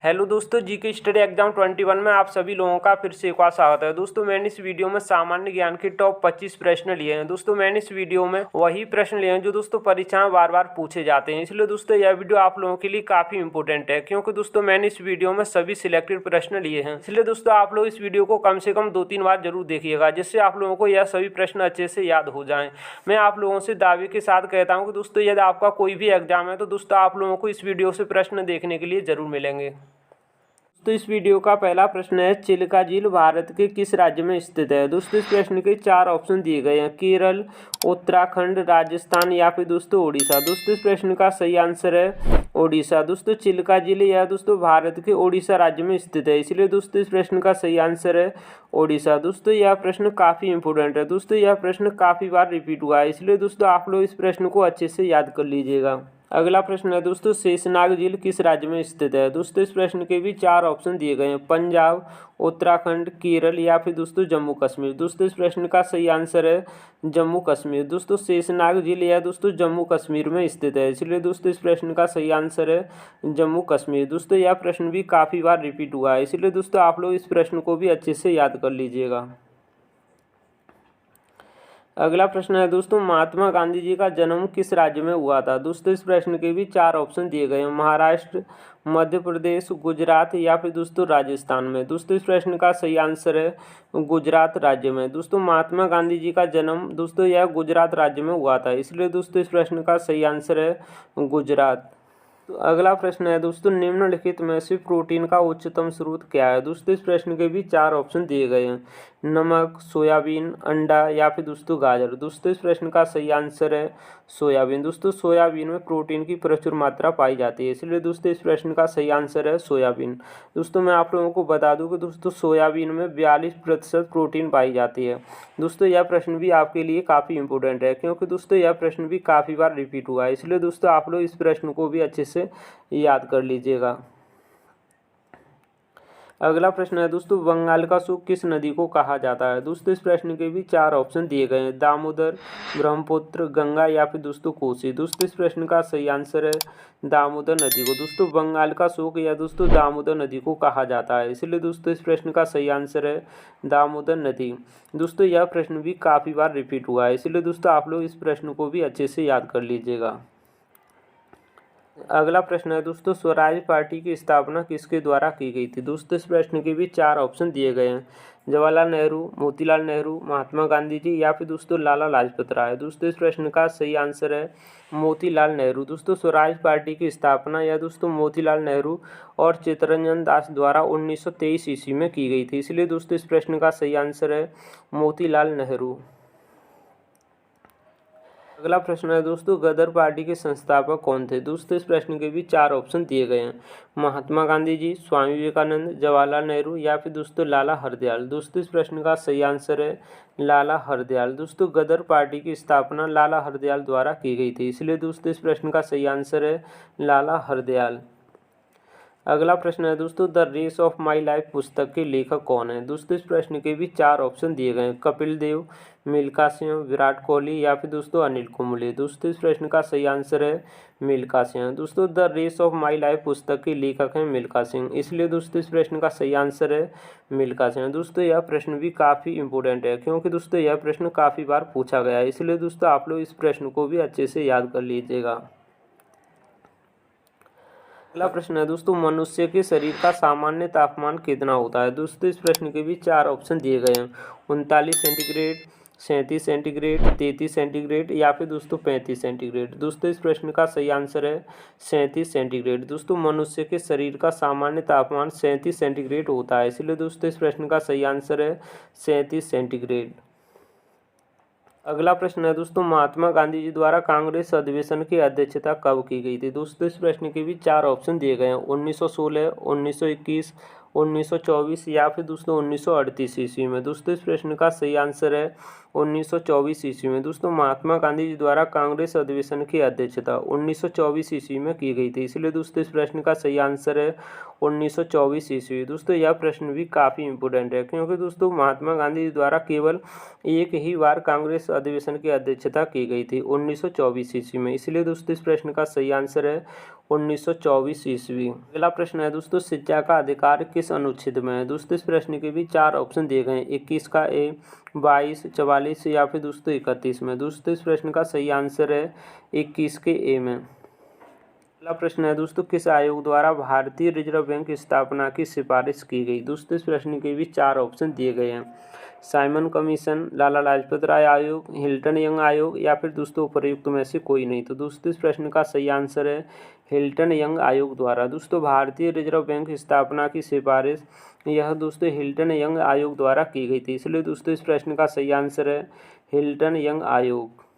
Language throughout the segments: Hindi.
हेलो दोस्तों, जीके स्टडी एग्जाम 21 में आप सभी लोगों का फिर से एक बार स्वागत है। दोस्तों मैंने इस वीडियो में सामान्य ज्ञान के टॉप 25 प्रश्न लिए हैं। दोस्तों मैंने इस वीडियो में वही प्रश्न लिए हैं जो दोस्तों परीक्षा में बार बार पूछे जाते हैं। इसलिए दोस्तों यह वीडियो आप लोगों के लिए काफ़ी इंपॉर्टेंट है, क्योंकि दोस्तों मैंने इस वीडियो में सभी सिलेक्टेड प्रश्न लिए हैं। इसलिए दोस्तों आप लोग इस वीडियो को कम से कम 2-3 बार जरूर देखिएगा, जिससे आप लोगों को यह सभी प्रश्न अच्छे से याद हो जाएं। मैं आप लोगों से दावे के साथ कहता हूँ कि दोस्तों यदि आपका कोई भी एग्जाम है तो दोस्तों आप लोगों को इस वीडियो से प्रश्न देखने के लिए जरूर मिलेंगे। तो इस वीडियो का पहला प्रश्न है, चिल्का झील भारत के किस राज्य में स्थित है। दोस्तों इस प्रश्न के 4 ऑप्शन दिए गए हैं, केरल, उत्तराखंड, राजस्थान या फिर दोस्तों उड़ीसा। दोस्तों इस प्रश्न का सही आंसर है उड़ीसा। दोस्तों चिल्का झील यह दोस्तों भारत के उड़ीसा राज्य में स्थित है, इसलिए दोस्तों इस प्रश्न का सही आंसर है उड़ीसा। दोस्तों यह प्रश्न काफ़ी इंपॉर्टेंट है। दोस्तों यह प्रश्न काफ़ी बार रिपीट हुआ है, इसलिए दोस्तों आप लोग इस प्रश्न को अच्छे से याद कर लीजिएगा। अगला प्रश्न है दोस्तों, शेषनाग झील किस राज्य में स्थित है। दोस्तों इस प्रश्न के भी 4 ऑप्शन दिए गए हैं, पंजाब, उत्तराखंड, केरल या फिर दोस्तों जम्मू कश्मीर। दोस्तों इस प्रश्न का सही आंसर है जम्मू कश्मीर। दोस्तों शेषनाग झील यह दोस्तों जम्मू कश्मीर में स्थित है, इसलिए दोस्तों इस प्रश्न का सही आंसर है जम्मू कश्मीर। दोस्तों यह प्रश्न भी काफ़ी बार रिपीट हुआ है, इसलिए दोस्तों आप लोग इस प्रश्न को भी अच्छे से याद कर लीजिएगा। अगला प्रश्न है दोस्तों, महात्मा गांधी जी का जन्म किस राज्य में हुआ था। दोस्तों इस प्रश्न के भी 4 ऑप्शन दिए गए हैं, महाराष्ट्र, मध्य प्रदेश, गुजरात या फिर दोस्तों राजस्थान में। दोस्तों इस प्रश्न का सही आंसर है गुजरात राज्य में। दोस्तों महात्मा गांधी जी का जन्म दोस्तों यह गुजरात राज्य में हुआ था, इसलिए दोस्तों इस प्रश्न का सही आंसर है गुजरात। तो अगला प्रश्न है दोस्तों, निम्नलिखित में से प्रोटीन का उच्चतम स्रोत क्या है। दोस्तों इस प्रश्न के भी 4 ऑप्शन दिए गए हैं, नमक, सोयाबीन, अंडा या फिर दोस्तों गाजर। दोस्तों इस प्रश्न का सही आंसर है सोयाबीन। दोस्तों सोयाबीन में प्रोटीन की प्रचुर मात्रा पाई जाती है, इसलिए दोस्तों इस प्रश्न का सही आंसर है सोयाबीन। दोस्तों मैं आप लोगों को बता दूं कि दोस्तों सोयाबीन में 42% प्रोटीन पाई जाती है। दोस्तों यह प्रश्न भी आपके लिए काफ़ी इंपॉर्टेंट है, क्योंकि दोस्तों यह प्रश्न भी काफ़ी बार रिपीट हुआ है, इसलिए दोस्तों आप लोग इस प्रश्न को भी अच्छे से याद कर लीजिएगा। अगला प्रश्न है दोस्तों, बंगाल का सूख किस नदी को कहा जाता है। दोस्तों इस प्रश्न के भी 4 ऑप्शन दिए गए हैं, दामोदर, ब्रह्मपुत्र, गंगा या फिर दोस्तों कोसी। दोस्तों इस प्रश्न का सही आंसर है दामोदर नदी को। दोस्तों बंगाल का सूख या दोस्तों दामोदर नदी को कहा जाता है, इसलिए दोस्तों इस प्रश्न का सही आंसर है दामोदर नदी। दोस्तों यह प्रश्न भी काफ़ी बार रिपीट हुआ है, इसलिए दोस्तों आप लोग इस प्रश्न को भी अच्छे से याद कर लीजिएगा। अगला प्रश्न है दोस्तों, स्वराज पार्टी की स्थापना किसके द्वारा की गई थी। दोस्तों इस प्रश्न के भी 4 ऑप्शन दिए गए हैं, जवाहरलाल नेहरू, मोतीलाल नेहरू, महात्मा गांधी जी या फिर दोस्तों लाला लाजपत राय। दोस्तों इस प्रश्न का सही आंसर है मोतीलाल नेहरू। दोस्तों स्वराज पार्टी की स्थापना या दोस्तों मोतीलाल नेहरू और चित्तरंजन दास द्वारा 1923 ईस्वी में की गई थी, इसलिए दोस्तों इस प्रश्न का सही आंसर है मोतीलाल नेहरू। अगला प्रश्न है दोस्तों, गदर पार्टी के संस्थापक कौन थे। दोस्तों इस प्रश्न के भी 4 ऑप्शन दिए गए हैं, महात्मा गांधी जी, स्वामी विवेकानंद, जवाहरलाल नेहरू या फिर दोस्तों लाला हरदयाल। दोस्तों इस प्रश्न का सही आंसर है लाला हरदयाल। दोस्तों गदर पार्टी की स्थापना लाला हरदयाल द्वारा की गई थी, इसलिए दोस्तों इस प्रश्न का सही आंसर है लाला हरदयाल। अगला प्रश्न है दोस्तों, the race of my life पुस्तक के लेखक कौन है। दोस्तों इस प्रश्न के भी 4 ऑप्शन दिए गए हैं, कपिल देव, मिल्खा सिंह, विराट कोहली या फिर दोस्तों अनिल कुंबले। दोस्तों इस प्रश्न का सही आंसर है मिल्खा सिंह। दोस्तों the race of my life पुस्तक के लेखक हैं मिल्खा सिंह, इसलिए दोस्तों इस प्रश्न का सही आंसर है मिल्खा सिंह। दोस्तों यह प्रश्न भी काफ़ी इंपॉर्टेंट है, क्योंकि दोस्तों यह प्रश्न काफ़ी बार पूछा गया है, इसलिए दोस्तों आप लोग इस प्रश्न को भी अच्छे से याद कर लीजिएगा। अगला प्रश्न है दोस्तों, मनुष्य के शरीर का सामान्य तापमान कितना होता है। दोस्तों इस प्रश्न के भी 4 ऑप्शन दिए गए हैं, 39 सेंटीग्रेड, 37 सेंटीग्रेड, 33 सेंटीग्रेड या फिर दोस्तों 35 सेंटीग्रेड। दोस्तों इस प्रश्न का सही आंसर है 37 सेंटीग्रेड। दोस्तों मनुष्य के शरीर का सामान्य तापमान 37 सेंटीग्रेड होता है, इसलिए दोस्तों इस प्रश्न का सही आंसर है 37 सेंटीग्रेड। अगला प्रश्न है दोस्तों, महात्मा गांधी जी द्वारा कांग्रेस अधिवेशन की अध्यक्षता कब की गई थी। दोस्तों इस प्रश्न के भी 4 ऑप्शन दिए गए हैं, 1916, 1921, 1924 या फिर दोस्तों 1938 ईस्वी में। दोस्तों इस प्रश्न का सही आंसर है 1924 ईस्वी में। दोस्तों महात्मा गांधी जी द्वारा कांग्रेस अधिवेशन की अध्यक्षता 1924 ईस्वी में की गई थी, इसलिए दोस्तों इस प्रश्न का सही आंसर है 1924 ईस्वी। दोस्तों यह प्रश्न भी काफ़ी इंपॉर्टेंट है, क्योंकि दोस्तों महात्मा गांधी जी द्वारा केवल एक ही बार कांग्रेस अधिवेशन की अध्यक्षता की गई थी 1924 ईस्वी में, इसलिए दोस्तों इस प्रश्न का सही आंसर है 1924 ईस्वी। अगला प्रश्न है दोस्तों, शिक्षा का अधिकार किस अनुच्छेद में है? दोस्तों इस प्रश्न के भी 4 ऑप्शन दिए गए हैं, 21 का ए, 22, 44 या फिर दोस्तों 31 में। दोस्तों इस प्रश्न का सही आंसर है 21 के ए में। अगला प्रश्न है दोस्तों, किस आयोग द्वारा भारतीय रिजर्व बैंक की स्थापना की सिफारिश की गई? दोस्तों इस प्रश्न के भी 4 ऑप्शन दिए गए हैं, साइमन कमीशन, लाला लाजपत राय आयोग, हिल्टन यंग आयोग या फिर दोस्तों उपर्युक्त में से कोई नहीं। तो दोस्तों इस प्रश्न का सही आंसर है हिल्टन यंग आयोग द्वारा। दोस्तों भारतीय रिजर्व बैंक की स्थापना की सिफारिश यह दोस्तों हिल्टन यंग आयोग द्वारा की गई थी, इसलिए दोस्तों इस प्रश्न का सही आंसर है हिल्टन यंग आयोग।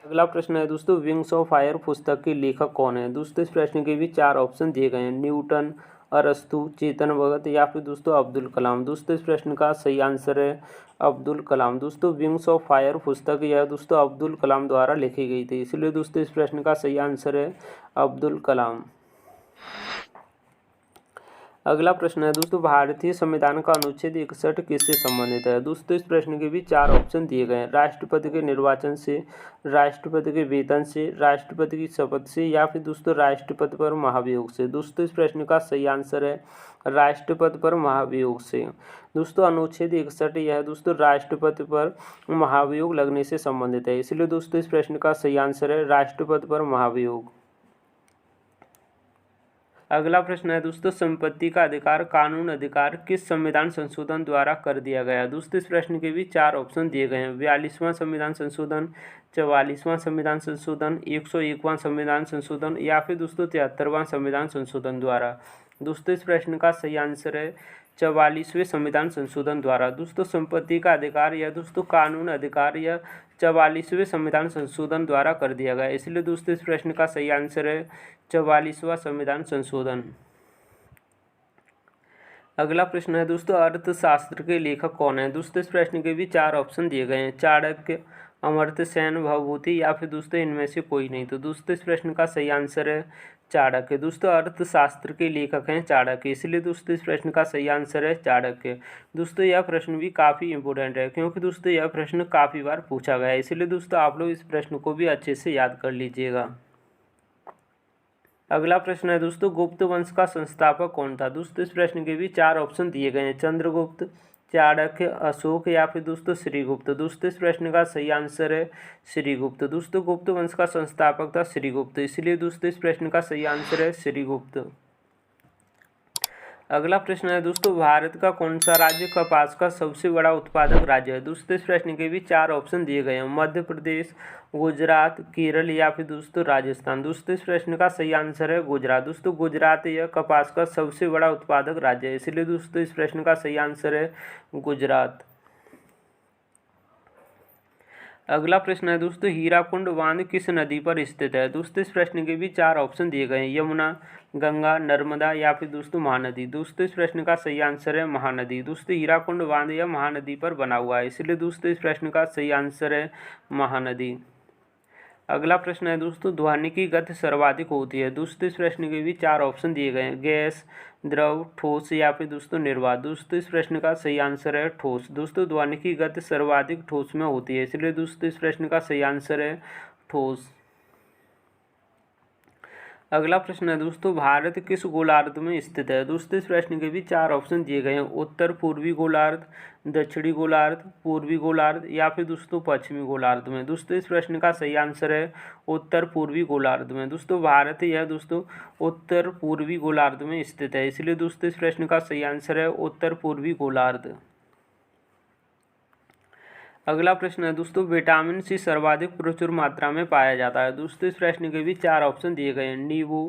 अगला प्रश्न है दोस्तों, विंग्स ऑफ फायर पुस्तक के लेखक कौन है? दोस्तों इस प्रश्न के भी 4 ऑप्शन दिए गए हैं, न्यूटन, अरस्तु, चेतन भगत या फिर दोस्तों अब्दुल कलाम। दोस्तों इस प्रश्न का सही आंसर है अब्दुल कलाम। दोस्तों विंग्स ऑफ फायर पुस्तक यह दोस्तों अब्दुल कलाम द्वारा लिखी गई थी, इसलिए दोस्तों इस प्रश्न का सही आंसर है अब्दुल कलाम। अगला प्रश्न है दोस्तों, भारतीय संविधान का अनुच्छेद 61 किससे संबंधित है? दोस्तों इस प्रश्न के भी 4 ऑप्शन दिए गए हैं, राष्ट्रपति के निर्वाचन से, राष्ट्रपति के वेतन से, राष्ट्रपति की शपथ से या फिर दोस्तों राष्ट्रपति पर महाभियोग से। दोस्तों इस प्रश्न का सही आंसर है राष्ट्रपति पर महाभियोग से। दोस्तों अनुच्छेद 61 यह दोस्तों राष्ट्रपति पर महाभियोग लगने से संबंधित है, इसलिए दोस्तों इस प्रश्न का सही आंसर है राष्ट्रपति पर महाभियोग। अगला प्रश्न है दोस्तों, संपत्ति का अधिकार कानून अधिकार किस संविधान संशोधन द्वारा कर दिया गया? दोस्तों इस प्रश्न के भी 4 ऑप्शन दिए गए हैं, 42वां संविधान संशोधन, 44वां संविधान संशोधन, 101वां संविधान संशोधन या फिर दोस्तों 73वां संविधान संशोधन द्वारा। दोस्तों इस प्रश्न का सही आंसर है 44वें संविधान संशोधन द्वारा। दोस्तों संपत्ति का अधिकार या दोस्तों कानून अधिकार या 44वें संविधान संशोधन द्वारा कर दिया गया, इसलिए दोस्तों इस प्रश्न का सही आंसर है 44वां संविधान संशोधन। अगला प्रश्न है दोस्तों, अर्थशास्त्र के लेखक कौन है? दोस्तों इस प्रश्न के भी 4 ऑप्शन दिए गए हैं, चाणक्य, अमर्त्य सेन, भवभूति या फिर दोस्तों इनमें से कोई नहीं। तो दोस्तों इस प्रश्न का सही आंसर है चाणक्य। दोस्तों अर्थशास्त्र के लेखक हैं चाणक्य, इसलिए दोस्तों इस प्रश्न का सही आंसर है चाणक्य। दोस्तों यह प्रश्न भी काफ़ी इंपॉर्टेंट है, क्योंकि दोस्तों यह प्रश्न काफ़ी बार पूछा गया है, इसलिए दोस्तों आप लोग इस प्रश्न को भी अच्छे से याद कर लीजिएगा। अगला प्रश्न है दोस्तों, गुप्त वंश का संस्थापक कौन था? दोस्तों इस प्रश्न के भी 4 ऑप्शन दिए गए हैं, चंद्रगुप्त, चाणक्य, अशोक या फिर दोस्तों श्रीगुप्त। दोस्तों इस प्रश्न का सही आंसर है श्रीगुप्त। दोस्तों गुप्त वंश का संस्थापक था श्रीगुप्त, इसलिए दोस्तों इस प्रश्न का सही आंसर है श्रीगुप्त। अगला प्रश्न है दोस्तों, भारत का कौन सा राज्य कपास का सबसे बड़ा उत्पादक राज्य है? दोस्तों इस प्रश्न के भी 4 ऑप्शन दिए गए हैं, मध्य प्रदेश, गुजरात, केरल या फिर दोस्तों राजस्थान। दोस्तों इस प्रश्न का सही आंसर है गुजरात। दोस्तों गुजरात यह कपास का सबसे बड़ा उत्पादक राज्य है, इसलिए दोस्तों इस प्रश्न का सही आंसर है गुजरात। अगला प्रश्न है दोस्तों, हीराकुंड बांध किस नदी पर स्थित है? दोस्तों इस प्रश्न के भी 4 ऑप्शन दिए गए हैं, यमुना, गंगा, नर्मदा या फिर दोस्तों महानदी। दोस्तों इस प्रश्न का सही आंसर है महानदी। दोस्तों हीराकुंड बांध यह महानदी पर बना हुआ है, इसलिए दोस्तों इस प्रश्न का सही आंसर है महानदी। अगला प्रश्न है दोस्तों, ध्वनि की गति सर्वाधिक होती है? दोस्तों इस प्रश्न के भी 4 ऑप्शन दिए गए हैं, गैस, द्रव, ठोस या फिर दोस्तों निर्वात। दोस्तों इस प्रश्न का सही आंसर है ठोस। दोस्तों ध्वनि की गति सर्वाधिक ठोस में होती है, इसलिए दोस्तों इस प्रश्न का सही आंसर है ठोस। अगला प्रश्न है दोस्तों, भारत किस गोलार्ध में स्थित है? दोस्तों इस प्रश्न के भी 4 ऑप्शन दिए गए हैं, उत्तर पूर्वी गोलार्ध, दक्षिणी गोलार्ध, पूर्वी गोलार्ध या फिर दोस्तों पश्चिमी गोलार्ध में। दोस्तों इस प्रश्न का सही आंसर है उत्तर पूर्वी गोलार्ध में। दोस्तों भारत यह दोस्तों उत्तर पूर्वी गोलार्ध में स्थित है, इसलिए दोस्तों इस प्रश्न का सही आंसर है उत्तर पूर्वी गोलार्ध। अगला प्रश्न है दोस्तों, विटामिन सी सर्वाधिक प्रचुर मात्रा में पाया जाता है? दोस्तों इस प्रश्न के भी 4 ऑप्शन दिए गए हैं, नींबू,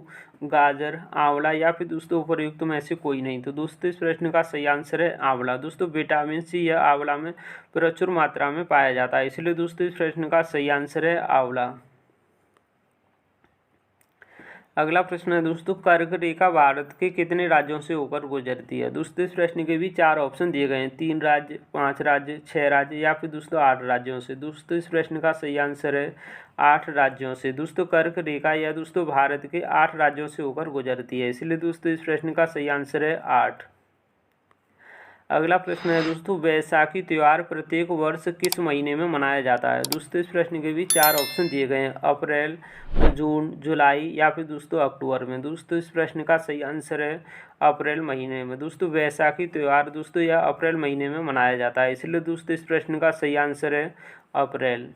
गाजर, आंवला या फिर दोस्तों उपयुक्त में से कोई नहीं। तो दोस्तों इस प्रश्न का सही आंसर है आंवला। दोस्तों विटामिन सी यह आंवला में प्रचुर मात्रा में पाया जाता है, इसलिए दोस्तों इस प्रश्न का सही आंसर है आंवला। अगला प्रश्न है दोस्तों, कर्क रेखा भारत के कितने राज्यों से होकर गुजरती है? दोस्तों इस प्रश्न के भी 4 ऑप्शन दिए गए हैं, 3 राज्य, 5 राज्य, 6 राज्य या फिर दोस्तों 8 राज्यों से। दोस्तों इस प्रश्न का सही आंसर है 8 राज्यों से। दोस्तों कर्क रेखा यह दोस्तों भारत के 8 राज्यों से होकर गुजरती है, इसलिए दोस्तों इस प्रश्न का सही आंसर है 8। अगला प्रश्न है दोस्तों, बैसाखी त्यौहार प्रत्येक वर्ष किस महीने में मनाया जाता है। दोस्तों इस प्रश्न के भी 4 ऑप्शन दिए गए हैं, अप्रैल, जून, जुलाई या फिर दोस्तों अक्टूबर में। दोस्तों इस प्रश्न का सही आंसर है अप्रैल महीने में। दोस्तों बैसाखी त्यौहार दोस्तों यह अप्रैल महीने में मनाया जाता है, इसलिए दोस्तों इस प्रश्न का सही आंसर है अप्रैल।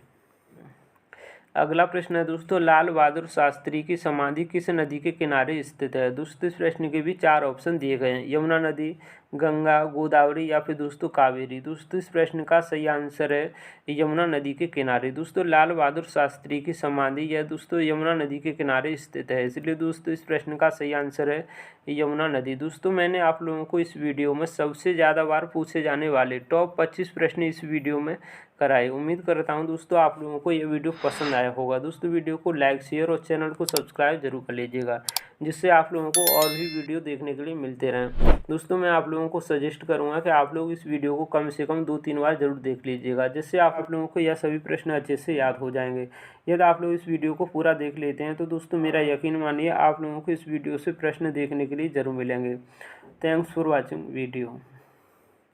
अगला प्रश्न है दोस्तों, लाल बहादुर शास्त्री की समाधि किस नदी के किनारे स्थित है। दोस्तों इस प्रश्न के भी 4 ऑप्शन दिए गए हैं, यमुना नदी, गंगा, गोदावरी या फिर दोस्तों कावेरी। दोस्तों इस प्रश्न का सही आंसर है यमुना नदी के किनारे। दोस्तों लाल बहादुर शास्त्री की समाधि यह दोस्तों यमुना नदी के किनारे स्थित है, इसलिए दोस्तों इस प्रश्न का सही आंसर है यमुना नदी। दोस्तों मैंने आप लोगों को इस वीडियो में सबसे ज़्यादा बार पूछे जाने वाले टॉप 25 प्रश्न इस वीडियो में कराए। उम्मीद करता हूं दोस्तों आप लोगों को ये वीडियो पसंद आया होगा। दोस्तों वीडियो को लाइक, शेयर और चैनल को सब्सक्राइब जरूर कर लीजिएगा, जिससे आप लोगों को और भी वीडियो देखने के लिए मिलते रहें। दोस्तों मैं आप लोगों को सजेस्ट करूंगा कि आप लोग इस वीडियो को कम से कम 2-3 बार जरूर देख लीजिएगा, जिससे आप लोगों को यह सभी प्रश्न अच्छे से याद हो जाएंगे। यदि आप लोग इस वीडियो को पूरा देख लेते हैं तो दोस्तों मेरा यकीन मानिए आप लोगों को इस वीडियो से प्रश्न देखने के लिए जरूर मिलेंगे। Thanks for watching video.